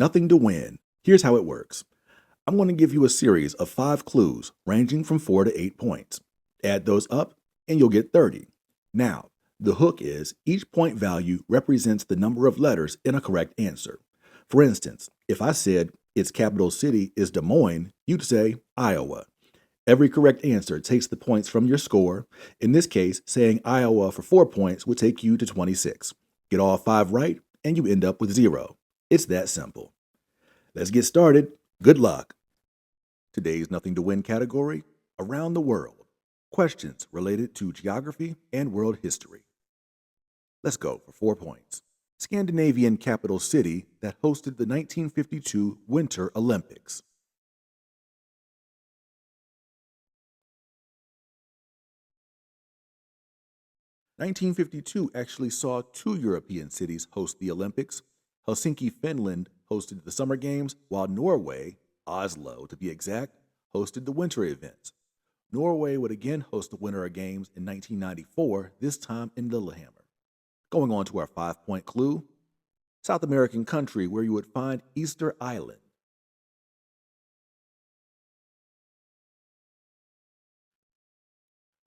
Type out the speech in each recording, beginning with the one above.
Nothing to win. Here's how it works. I'm going to give you a series of 5 clues ranging from 4 to 8 points. Add those up and you'll get 30. Now, the hook is each point value represents the number of letters in a correct answer. For instance, if I said its capital city is Des Moines, you'd say Iowa. Every correct answer takes the points from your score. In this case, saying Iowa for 4 points would take you to 26. Get all 5 right, and you end up with 0. It's that simple. Let's get started. Good luck. Today's Nothing to Win category, Around the World. Questions related to geography and world history. Let's go for 4 points. Scandinavian capital city that hosted the 1952 Winter Olympics. (1952) actually saw 2 European cities host the Olympics. Helsinki, Finland hosted the Summer Games, while Norway, Oslo to be exact, hosted the winter events. Norway would again host the Winter Games in 1994, this time in Lillehammer. Going on to our 5-point clue, South American country where you would find Easter Island.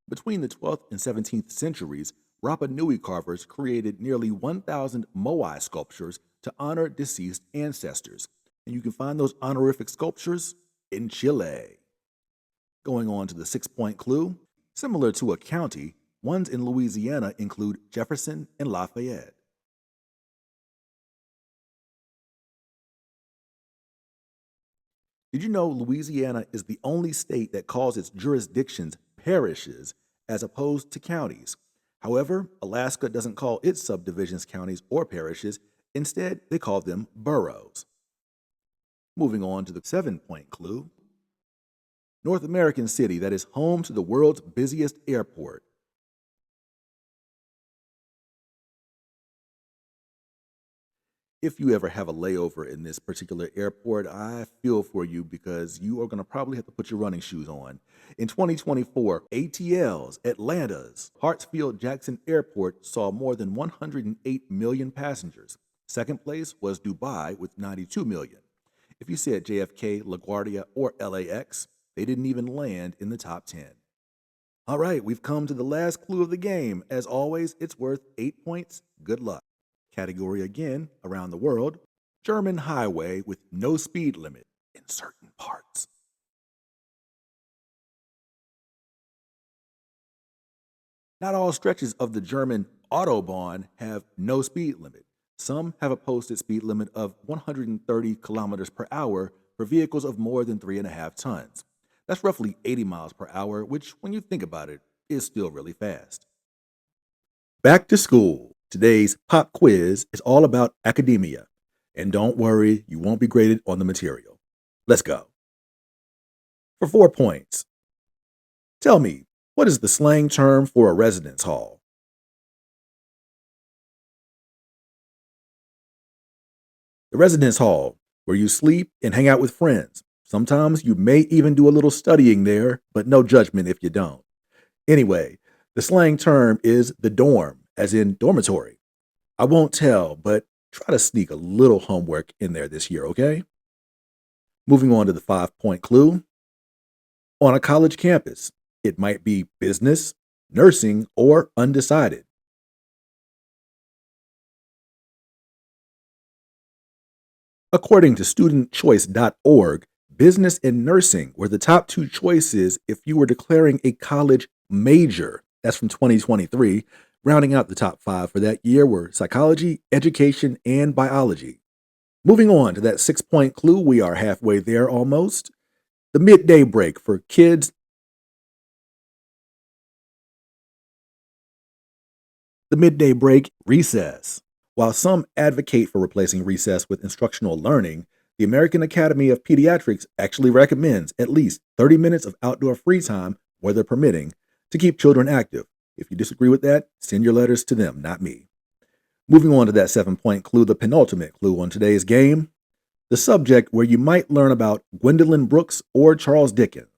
Between the 12th and 17th centuries, Rapa Nui carvers created nearly 1,000 moai sculptures to honor deceased ancestors, and you can find those honorific sculptures in Chile. Going on to the 6-point clue, similar to a county, ones in Louisiana include Jefferson and Lafayette. Did you know Louisiana is the only state that calls its jurisdictions parishes as opposed to counties? However, Alaska doesn't call its subdivisions counties or parishes. Instead, they call them boroughs. Moving on to the 7-point clue, North American city that is home to the world's busiest airport. If you ever have a layover in this particular airport, I feel for you because you are going to probably have to put your running shoes on. In 2024, ATL's Atlanta's Hartsfield-Jackson Airport saw more than 108 million passengers. Second place was Dubai with 92 million. If you said JFK, LaGuardia, or LAX, they didn't even land in the top 10. All right, we've come to the last clue of the game. As always, it's worth 8 points. Good luck. Category again, around the world, German highway with no speed limit in certain parts. Not all stretches of the German Autobahn have no speed limit. Some have a posted speed limit of 130 kilometers per hour for vehicles of more than 3.5 tons. That's roughly 80 miles per hour, which, when you think about it, is still really fast. Back to school. Today's pop quiz is all about academia. And don't worry, you won't be graded on the material. Let's go. For 4 points, tell me, what is the slang term for a residence hall? The residence hall, where you sleep and hang out with friends. Sometimes you may even do a little studying there, but no judgment if you don't. Anyway, the slang term is the dorm, as in dormitory. I won't tell, but try to sneak a little homework in there this year, okay? Moving on to the 5-point clue. On a college campus, it might be business, nursing, or undecided. According to studentchoice.org, business and nursing were the top 2 choices if you were declaring a college major. That's from 2023. Rounding out the top 5 for that year were psychology, education, and biology. Moving on to that 6-point clue, we are halfway there almost. The midday break for kids. The midday break, recess. While some advocate for replacing recess with instructional learning, the American Academy of Pediatrics actually recommends at least 30 minutes of outdoor free time, weather permitting, to keep children active. If you disagree with that, send your letters to them, not me. Moving on to that 7-point clue, the penultimate clue on today's game, the subject where you might learn about Gwendolyn Brooks or Charles Dickens.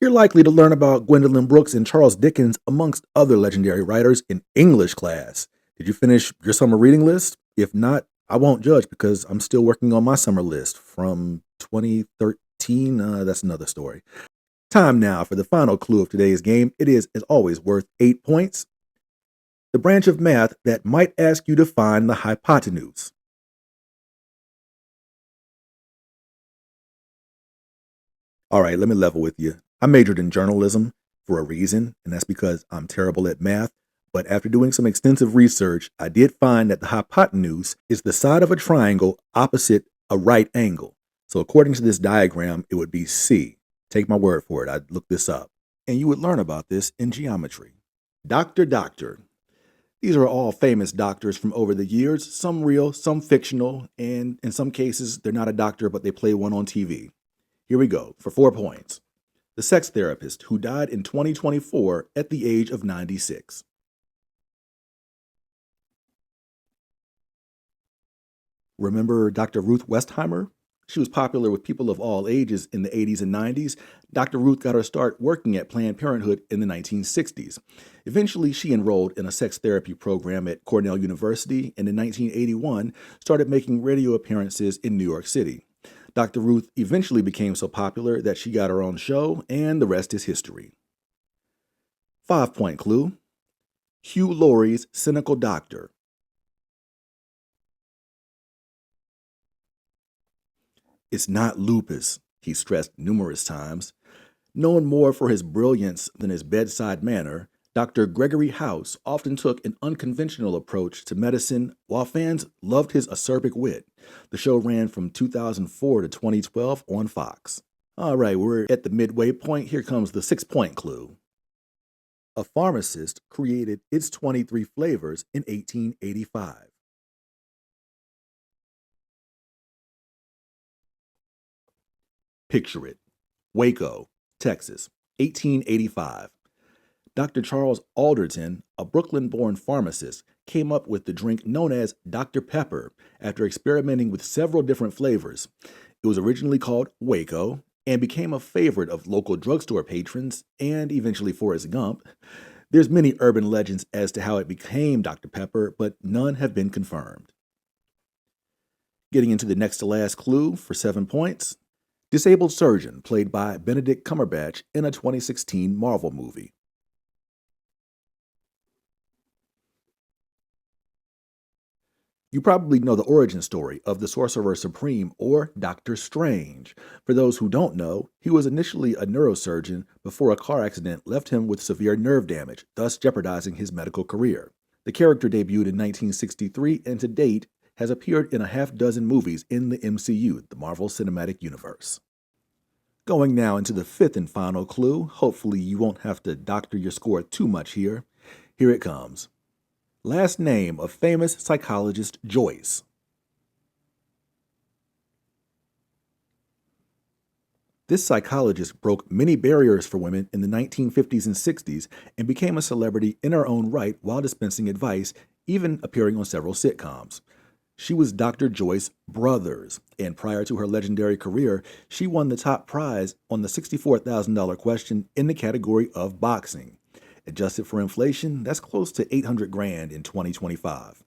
You're likely to learn about Gwendolyn Brooks and Charles Dickens, amongst other legendary writers, in English class. Did you finish your summer reading list? If not, I won't judge because I'm still working on my summer list from 2013. That's another story. Time now for the final clue of today's game. It is, as always, worth 8 points. The branch of math that might ask you to find the hypotenuse. All right, let me level with you. I majored in journalism for a reason, and that's because I'm terrible at math. But after doing some extensive research, I did find that the hypotenuse is the side of a triangle opposite a right angle. So, according to this diagram, it would be C. Take my word for it. I looked this up. And you would learn about this in geometry. Doctor. These are all famous doctors from over the years, some real, some fictional, and in some cases, they're not a doctor, but they play one on TV. Here we go for 4 points. The sex therapist who died in 2024 at the age of 96. Remember Dr. Ruth Westheimer? She was popular with people of all ages in the 80s and 90s. Dr. Ruth got her start working at Planned Parenthood in the 1960s. Eventually, she enrolled in a sex therapy program at Cornell University and in 1981 started making radio appearances in New York City. Dr. Ruth eventually became so popular that she got her own show, and the rest is history. 5-point clue. Hugh Laurie's cynical doctor. It's not lupus, he stressed numerous times. Known more for his brilliance than his bedside manner, Dr. Gregory House often took an unconventional approach to medicine while fans loved his acerbic wit. The show ran from 2004 to 2012 on Fox. All right, we're at the midway point. Here comes the 6-point clue. A pharmacist created its 23 flavors in 1885. Picture it. Waco, Texas, 1885. Dr. Charles Alderton, a Brooklyn born pharmacist, came up with the drink known as Dr. Pepper after experimenting with several different flavors. It was originally called Waco and became a favorite of local drugstore patrons and eventually Forrest Gump. There's many urban legends as to how it became Dr. Pepper, but none have been confirmed. Getting into the next to last clue for 7 points. Disabled surgeon played by Benedict Cumberbatch in a 2016 Marvel movie. You probably know the origin story of the Sorcerer Supreme, or Doctor Strange. For those who don't know, he was initially a neurosurgeon before a car accident left him with severe nerve damage, thus jeopardizing his medical career. The character debuted in 1963 and to date has appeared in a half-dozen movies in the MCU, the Marvel Cinematic Universe. Going now into the 5th and final clue. Hopefully you won't have to doctor your score too much here. Here it comes. Last name of famous psychologist Joyce. This psychologist broke many barriers for women in the 1950s and 60s and became a celebrity in her own right while dispensing advice, even appearing on several sitcoms. She was Dr. Joyce Brothers, and prior to her legendary career, she won the top prize on the $64,000 question in the category of boxing. Adjusted for inflation, that's close to $800,000 in 2025.